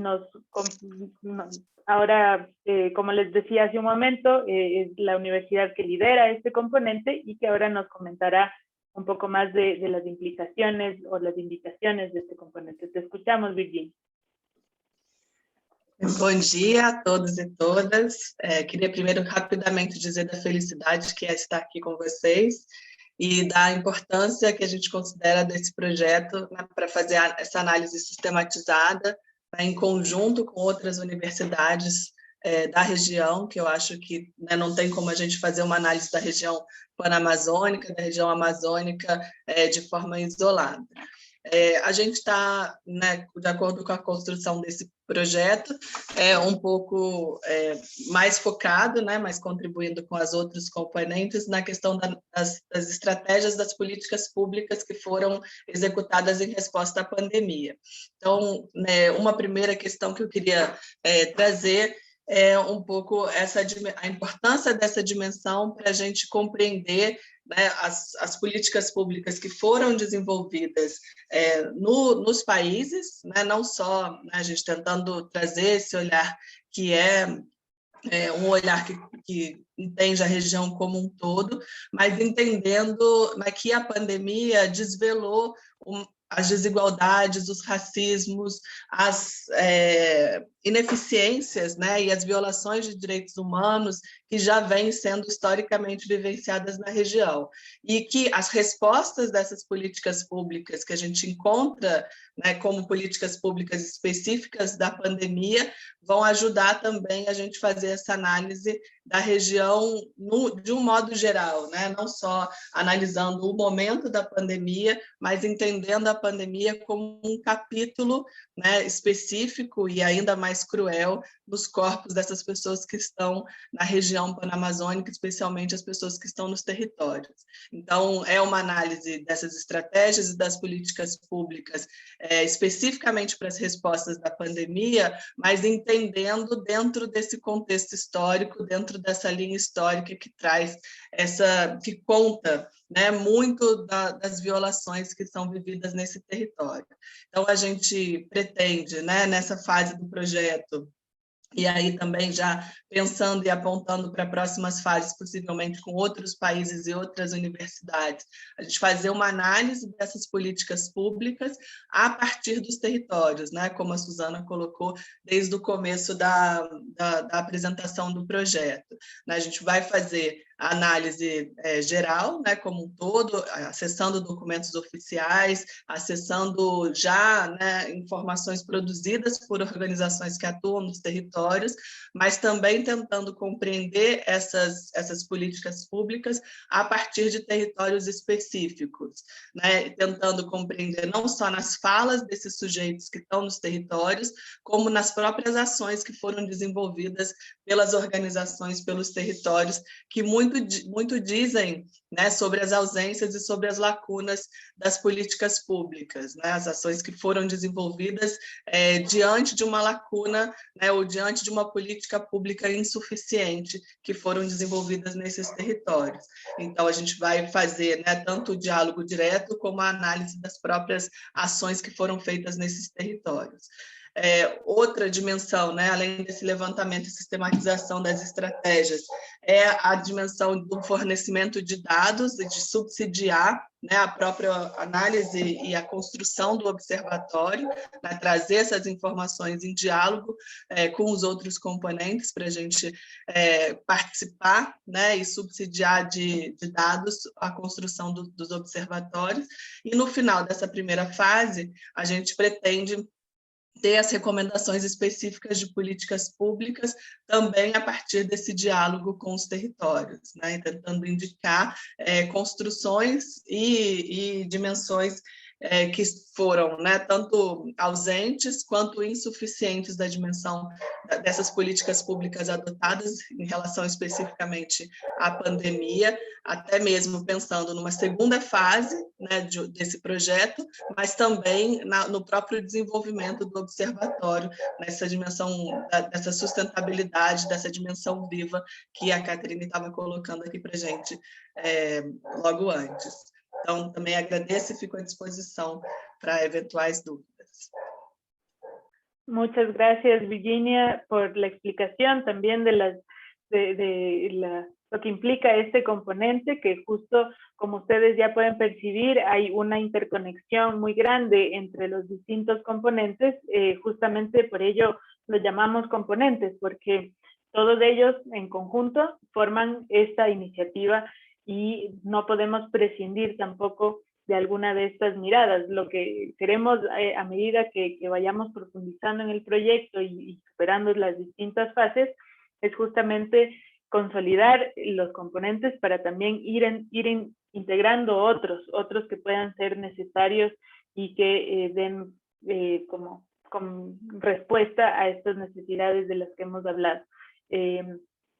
ahora, como les decía hace un momento, es la universidad que lidera este componente y que ahora nos comentará un poco más de las implicaciones o las indicaciones de este componente. Te escuchamos, Virginia. Bom dia a todos e todas. Queria primeiro rapidamente dizer da felicidade que é estar aqui com vocês e da importância que a gente considera desse projeto, né, para fazer essa análise sistematizada, né, em conjunto com outras universidades da região, que eu acho que, né, não tem como a gente fazer uma análise da região panamazônica, da região amazônica, de forma isolada. A gente está, né, de acordo com a construção desse projeto, um pouco mais focado, né, mas contribuindo com as outros componentes na questão das estratégias das políticas públicas que foram executadas em resposta à pandemia. Então, né, uma primeira questão que eu queria trazer é um pouco a importância dessa dimensão para a gente compreender, né, as políticas públicas que foram desenvolvidas nos países, né, não só, né, a gente tentando trazer esse olhar que é um olhar que entende a região como um todo, mas entendendo, né, que a pandemia desvelou as desigualdades, os racismos, as ineficiências, né, e as violações de direitos humanos que já vêm sendo historicamente vivenciadas na região. E que as respostas dessas políticas públicas que a gente encontra, né, como políticas públicas específicas da pandemia, vão ajudar também a gente fazer essa análise da região de um modo geral, né? Não só analisando o momento da pandemia, mas entendendo a pandemia como um capítulo, né, específico e ainda mais cruel nos corpos dessas pessoas que estão na região panamazônica, especialmente as pessoas que estão nos territórios. Então, é uma análise dessas estratégias e das políticas públicas especificamente para as respostas da pandemia, mas entendendo dentro desse contexto histórico, dentro dessa linha histórica que traz que conta, né, muito das violações que são vividas nesse território. Então, a gente pretende, né, nessa fase do projeto, e aí também já pensando e apontando para próximas fases, possivelmente com outros países e outras universidades, a gente fazer uma análise dessas políticas públicas a partir dos territórios, né? Como a Suzana colocou desde o começo da apresentação do projeto. A gente vai fazer a análise geral, né, como um todo, acessando documentos oficiais, acessando já, né, informações produzidas por organizações que atuam nos territórios, mas também tentando compreender essas políticas públicas a partir de territórios específicos, né, tentando compreender não só nas falas desses sujeitos que estão nos territórios, como nas próprias ações que foram desenvolvidas pelas organizações, pelos territórios, que muito dizem, né, sobre as ausências e sobre as lacunas das políticas públicas, né, as ações que foram desenvolvidas diante de uma lacuna, né, ou diante de uma política pública insuficiente que foram desenvolvidas nesses territórios. Então, a gente vai fazer, né, tanto o diálogo direto como a análise das próprias ações que foram feitas nesses territórios. Outra dimensão, né, além desse levantamento e sistematização das estratégias, é a dimensão do fornecimento de dados e de subsidiar, né, a própria análise e a construção do observatório, né, trazer essas informações em diálogo com os outros componentes para a gente participar, né, e subsidiar de dados a construção dos observatórios. E no final dessa primeira fase, a gente pretende ter as recomendações específicas de políticas públicas também a partir desse diálogo com os territórios, né? Tentando indicar construções e dimensões que foram, né, tanto ausentes quanto insuficientes da dimensão dessas políticas públicas adotadas em relação especificamente à pandemia, até mesmo pensando numa segunda fase, né, desse projeto, mas também no próprio desenvolvimento do observatório, nessa dimensão dessa sustentabilidade, dessa dimensão viva que a Catherine estava colocando aqui para a gente logo antes. Então, também agradeço e fico à disposição para eventuais dúvidas. Muchas gracias, Virginia, por la explicación también de lo que implica este componente, que justo como ustedes ya pueden percibir, hay una interconexión muy grande entre los distintos componentes, justamente por ello los llamamos componentes, porque todos ellos en conjunto forman esta iniciativa y no podemos prescindir tampoco de alguna de estas miradas. Lo que queremos a medida que vayamos profundizando en el proyecto y superando las distintas fases es justamente consolidar los componentes para también ir integrando otros que puedan ser necesarios y que den como respuesta a estas necesidades de las que hemos hablado.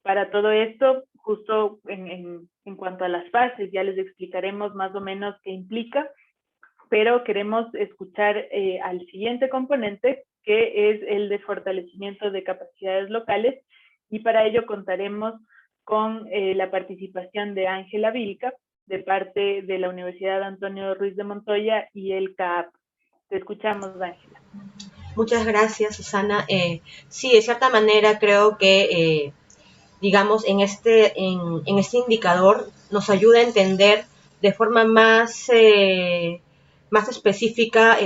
Para todo esto, justo en cuanto a las fases, ya les explicaremos más o menos qué implica, pero queremos escuchar al siguiente componente, que es el de fortalecimiento de capacidades locales, y para ello contaremos con la participación de Ángela Vilca, de parte de la Universidad Antonio Ruiz de Montoya y el CAAP. Te escuchamos, Ángela. Muchas gracias, Susana. Sí, de cierta manera creo que digamos, en este indicador nos ayuda a entender de forma más específica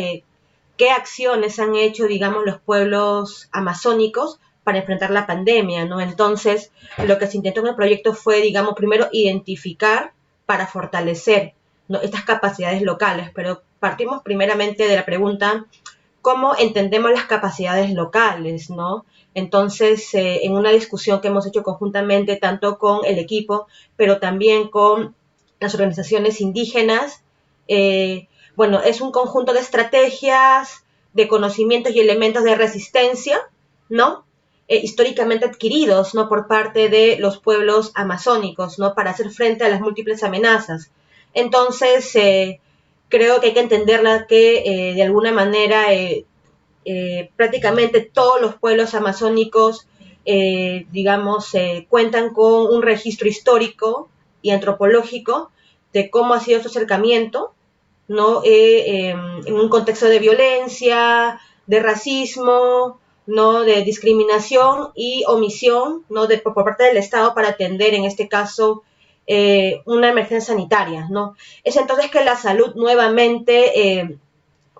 qué acciones han hecho, digamos, los pueblos amazónicos para enfrentar la pandemia, ¿no? Entonces, lo que se intentó en el proyecto fue, digamos, primero identificar para fortalecer, ¿no?, estas capacidades locales, pero partimos primeramente de la pregunta, ¿cómo entendemos las capacidades locales, ¿no? Entonces, en una discusión que hemos hecho conjuntamente, tanto con el equipo, pero también con las organizaciones indígenas, bueno, es un conjunto de estrategias, de conocimientos y elementos de resistencia, ¿no?, históricamente adquiridos, ¿no?, por parte de los pueblos amazónicos, ¿no?, para hacer frente a las múltiples amenazas. Entonces, creo que hay que entenderla que, de alguna manera, prácticamente todos los pueblos amazónicos, digamos, cuentan con un registro histórico y antropológico de cómo ha sido su acercamiento, ¿no?, en un contexto de violencia, de racismo, ¿no?, de discriminación y omisión, ¿no?, por parte del Estado para atender, en este caso, una emergencia sanitaria, ¿no? Es entonces que la salud nuevamente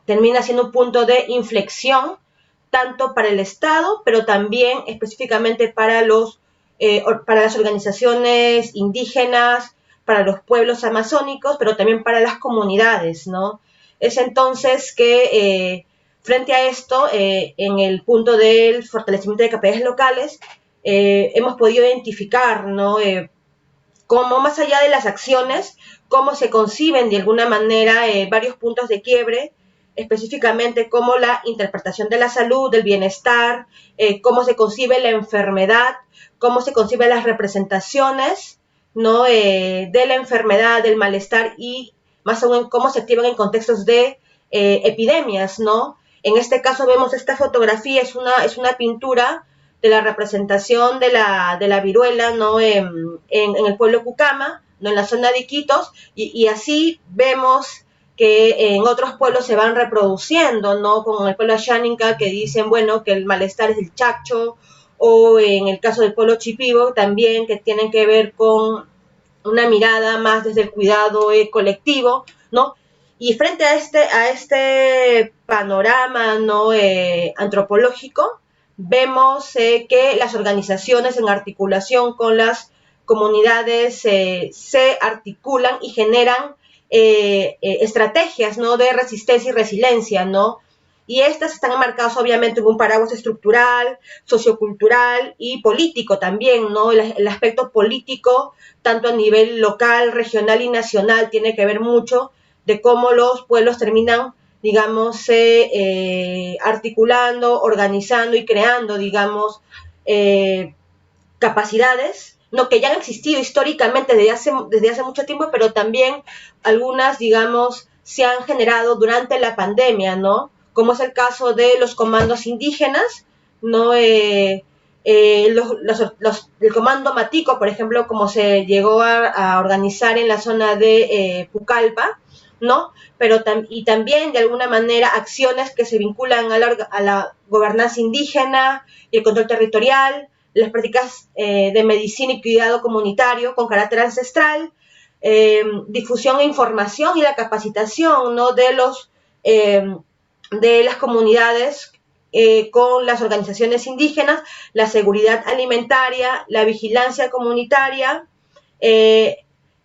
termina siendo un punto de inflexión, tanto para el Estado, pero también específicamente para las organizaciones indígenas, para los pueblos amazónicos, pero también para las comunidades, ¿no? Es entonces que, frente a esto, en el punto del fortalecimiento de capacidades locales, hemos podido identificar, ¿no?, cómo, más allá de las acciones, cómo se conciben de alguna manera varios puntos de quiebre, específicamente como la interpretación de la salud, del bienestar, cómo se concibe la enfermedad, cómo se conciben las representaciones, ¿no?, de la enfermedad, del malestar, y más aún cómo se activan en contextos de epidemias, ¿no? En este caso vemos esta fotografía, es una pintura de la representación de la viruela, ¿no?, en el pueblo Cucama, ¿no?, en la zona de Iquitos, y así vemos que en otros pueblos se van reproduciendo, ¿no? Como en el pueblo Asháninka, que dicen, bueno, que el malestar es el chacho, o en el caso del pueblo Chipibo también, que tienen que ver con una mirada más desde el cuidado colectivo, ¿no? Y frente a este panorama, ¿no? Antropológico, vemos que las organizaciones en articulación con las comunidades se articulan y generan estrategias, ¿no? De resistencia y resiliencia, ¿no? Y estas están enmarcadas obviamente en un paraguas estructural, sociocultural y político también, ¿no? El aspecto político, tanto a nivel local, regional y nacional, tiene que ver mucho de cómo los pueblos terminan, digamos, articulando, organizando y creando, digamos, capacidades, ¿no? Que ya han existido históricamente desde hace mucho tiempo, pero también algunas, digamos, se han generado durante la pandemia, ¿no? Como es el caso de los comandos indígenas, ¿no? El comando Matico, por ejemplo, como se llegó a organizar en la zona de Pucallpa, ¿no? Y también, de alguna manera, acciones que se vinculan a la gobernanza indígena y el control territorial, las prácticas de medicina y cuidado comunitario con carácter ancestral, difusión e información y la capacitación, ¿no? De las comunidades con las organizaciones indígenas, la seguridad alimentaria, la vigilancia comunitaria,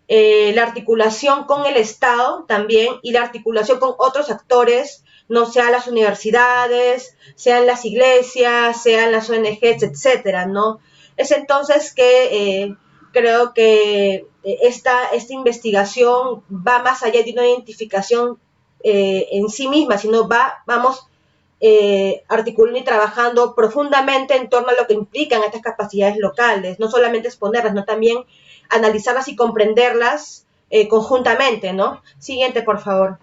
la articulación con el Estado también y la articulación con otros actores, no sean las universidades, sean las iglesias, sean las ONGs, etcétera, ¿no? Es entonces que creo que esta investigación va más allá de una identificación en sí misma, sino vamos articulando y trabajando profundamente en torno a lo que implican estas capacidades locales, no solamente exponerlas, sino también analizarlas y comprenderlas conjuntamente, ¿no? Siguiente, por favor.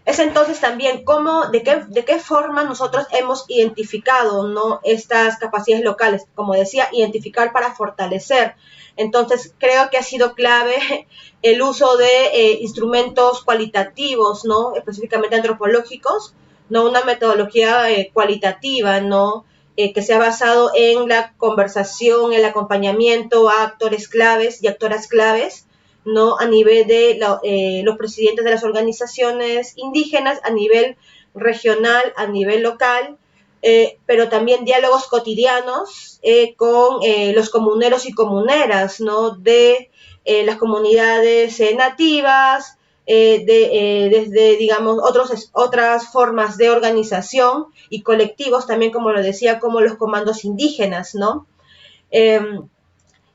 Es entonces también de qué forma nosotros hemos identificado, ¿no? Estas capacidades locales, como decía, identificar para fortalecer. Entonces, creo que ha sido clave el uso de instrumentos cualitativos, ¿no? Específicamente antropológicos, ¿no? Una metodología cualitativa, ¿no? Que se ha basado en la conversación, el acompañamiento a actores claves y actoras claves, ¿no? A nivel de los presidentes de las organizaciones indígenas, a nivel regional, a nivel local, pero también diálogos cotidianos con los comuneros y comuneras, ¿no? De las comunidades nativas, desde, digamos, otras formas de organización y colectivos, también, como lo decía, como los comandos indígenas, ¿no?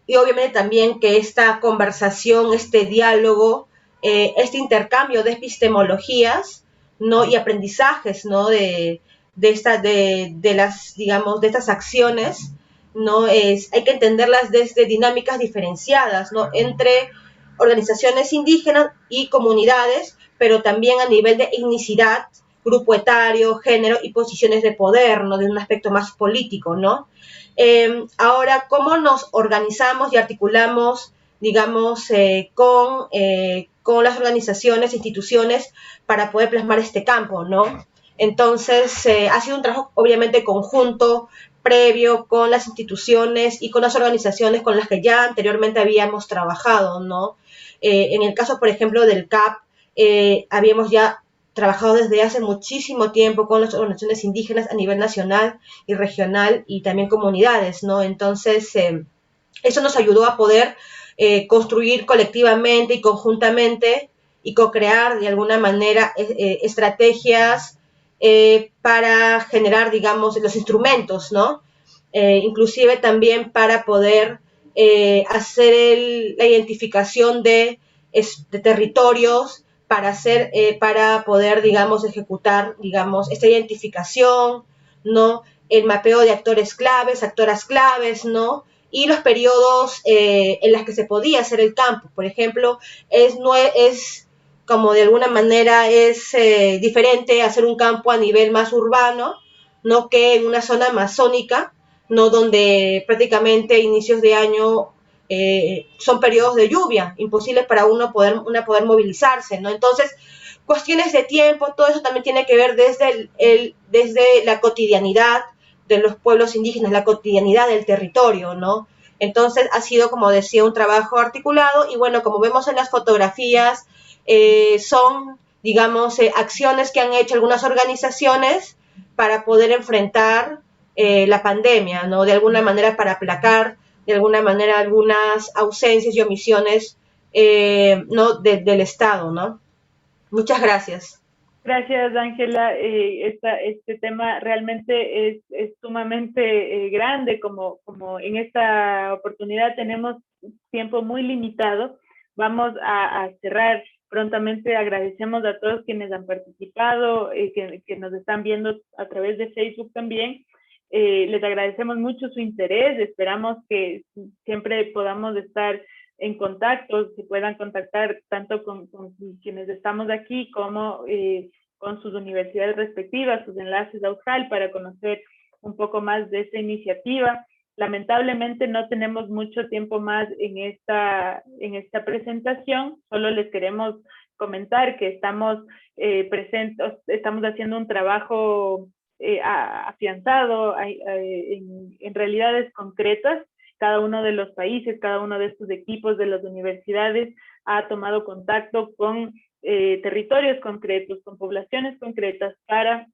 Y obviamente también que esta conversación, este diálogo, este intercambio de epistemologías, ¿no? Y aprendizajes, ¿no? De estas acciones, ¿no? Hay que entenderlas desde dinámicas diferenciadas, ¿no? Entre organizaciones indígenas y comunidades, pero también a nivel de etnicidad, grupo etario, género y posiciones de poder, ¿no? De un aspecto más político, ¿no? Ahora, ¿cómo nos organizamos y articulamos, digamos, con las organizaciones, instituciones, para poder plasmar este campo, ¿no? Entonces, ha sido un trabajo, obviamente, conjunto, previo, con las instituciones y con las organizaciones con las que ya anteriormente habíamos trabajado, ¿no? En el caso, por ejemplo, del CAP, habíamos ya trabajado desde hace muchísimo tiempo con las organizaciones indígenas a nivel nacional y regional y también comunidades, ¿no? Entonces, eso nos ayudó a poder construir colectivamente y conjuntamente y co-crear de alguna manera estrategias para generar, digamos, los instrumentos, ¿no? Inclusive también para poder hacer la identificación de territorios para poder, digamos, ejecutar, digamos, esta identificación, ¿no? El mapeo de actores claves, actoras claves, ¿no? Y los periodos en los que se podía hacer el campo. Por ejemplo, es como de alguna manera es diferente hacer un campo a nivel más urbano, ¿no? Que en una zona amazónica, ¿no? Donde prácticamente inicios de año son periodos de lluvia, imposibles para una poder movilizarse, ¿no? Entonces, cuestiones de tiempo, todo eso también tiene que ver desde la cotidianidad de los pueblos indígenas, la cotidianidad del territorio, ¿no? Entonces ha sido, como decía, un trabajo articulado y bueno, como vemos en las fotografías, son, digamos, acciones que han hecho algunas organizaciones para poder enfrentar la pandemia, ¿no? De alguna manera para aplacar, de alguna manera, algunas ausencias y omisiones, ¿no? del Estado, ¿no? Muchas gracias. Gracias, Ángela. Este tema realmente es sumamente grande, como en esta oportunidad tenemos tiempo muy limitado. Vamos a cerrar prontamente. Agradecemos a todos quienes han participado, que nos están viendo a través de Facebook también. Les agradecemos mucho su interés. Esperamos que siempre podamos estar en contacto, se puedan contactar tanto con quienes estamos aquí como con sus universidades respectivas, sus enlaces a UJAL para conocer un poco más de esta iniciativa. Lamentablemente no tenemos mucho tiempo más en esta presentación, solo les queremos comentar que estamos estamos haciendo un trabajo afianzado en realidades concretas. Cada uno de los países, cada uno de estos equipos de las universidades ha tomado contacto con territorios concretos, con poblaciones concretas para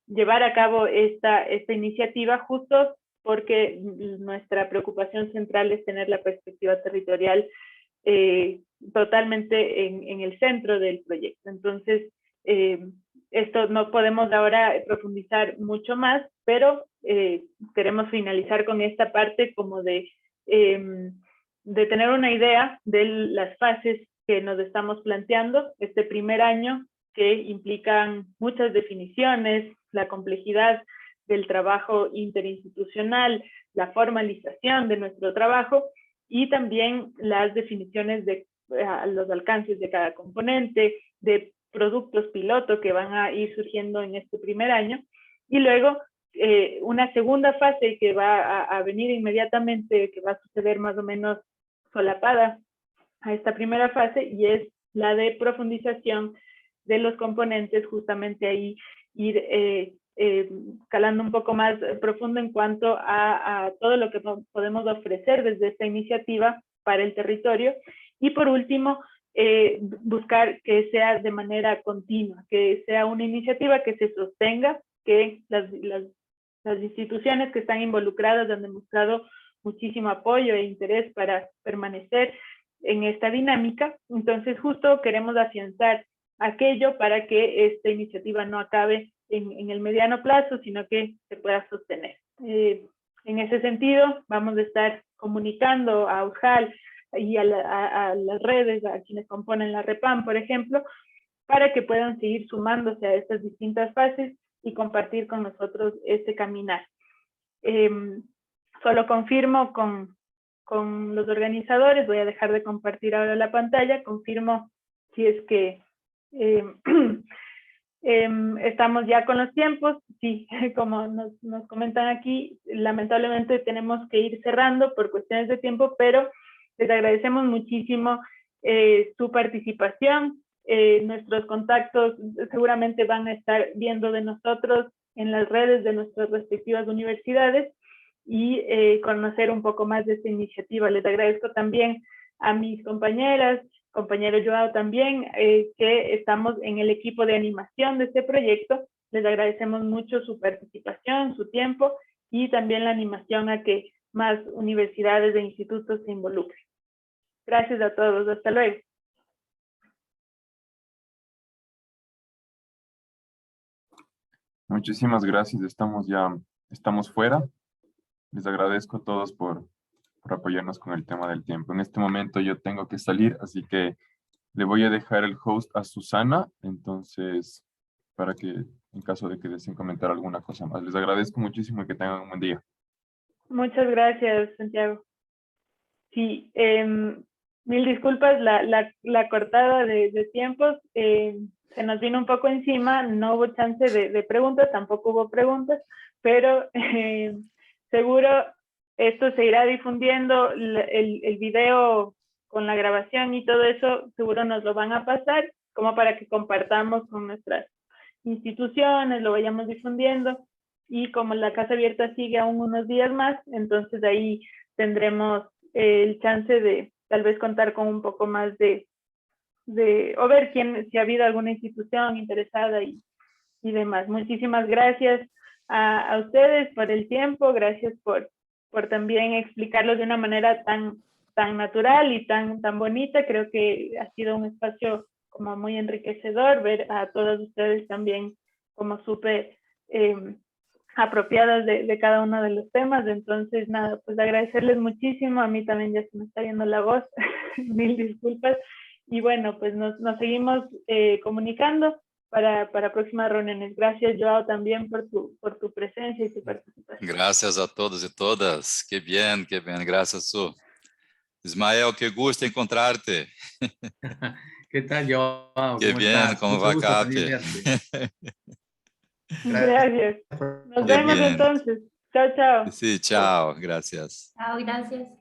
llevar a cabo esta iniciativa, justo porque nuestra preocupación central es tener la perspectiva territorial totalmente en el centro del proyecto. Entonces, esto no podemos ahora profundizar mucho más, pero queremos finalizar con esta parte como de tener una idea de las fases que nos estamos planteando este primer año, que implican muchas definiciones, la complejidad del trabajo interinstitucional, la formalización de nuestro trabajo y también las definiciones de los alcances de cada componente, de productos piloto que van a ir surgiendo en este primer año, y luego una segunda fase que va a venir inmediatamente, que va a suceder más o menos solapada a esta primera fase, y es la de profundización de los componentes, justamente ahí ir calando un poco más profundo en cuanto a todo lo que podemos ofrecer desde esta iniciativa para el territorio. Y por último, buscar que sea de manera continua, que sea una iniciativa que se sostenga, que las instituciones que están involucradas han demostrado muchísimo apoyo e interés para permanecer en esta dinámica. Entonces, justo queremos afianzar aquello para que esta iniciativa no acabe en el mediano plazo, sino que se pueda sostener. En ese sentido, vamos a estar comunicando a UJAL y a las redes, a quienes componen la REPAM, por ejemplo, para que puedan seguir sumándose a estas distintas fases y compartir con nosotros este caminar. Solo confirmo con los organizadores, voy a dejar de compartir ahora la pantalla, confirmo si es que estamos ya con los tiempos. Sí, como nos comentan aquí, lamentablemente tenemos que ir cerrando por cuestiones de tiempo, pero les agradecemos muchísimo su participación. Nuestros contactos seguramente van a estar viendo de nosotros en las redes de nuestras respectivas universidades y conocer un poco más de esta iniciativa. Les agradezco también a mis compañeras, compañero Joao también, que estamos en el equipo de animación de este proyecto. Les agradecemos mucho su participación, su tiempo y también la animación a que más universidades e institutos se involucren. Gracias a todos. Hasta luego. Muchísimas gracias. Estamos fuera. Les agradezco a todos por apoyarnos con el tema del tiempo. En este momento yo tengo que salir, así que le voy a dejar el host a Susana, entonces, para que en caso de que deseen comentar alguna cosa más. Les agradezco muchísimo y que tengan un buen día. Muchas gracias, Santiago. Sí, mil disculpas, la cortada de tiempos se nos vino un poco encima, no hubo chance de preguntas, tampoco hubo preguntas, pero seguro esto se irá difundiendo, el video con la grabación y todo eso, seguro nos lo van a pasar, como para que compartamos con nuestras instituciones, lo vayamos difundiendo, y como la Casa Abierta sigue aún unos días más, entonces ahí tendremos el chance de tal vez contar con un poco más o ver si ha habido alguna institución interesada y demás. Muchísimas gracias a ustedes por el tiempo, gracias por también explicarlo de una manera tan natural y tan bonita. Creo que ha sido un espacio como muy enriquecedor ver a todos ustedes también como súper apropiadas de cada uno de los temas. Entonces, nada, pues agradecerles muchísimo. A mí también ya se me está yendo la voz. Mil disculpas. Y bueno, pues nos seguimos comunicando para próximas reuniones. Gracias, Joao, también por tu presencia y tu participación. Gracias a todos y todas. Qué bien, qué bien. Gracias, Su. Ismael, qué gusto encontrarte. ¿Qué tal, Joao? Qué bien, estás? ¿cómo Mucho va, gusto Capi? también verte. Gracias. Nos Qué vemos bien. entonces. Chao, chao. Sí, chao. Gracias. Chao, gracias.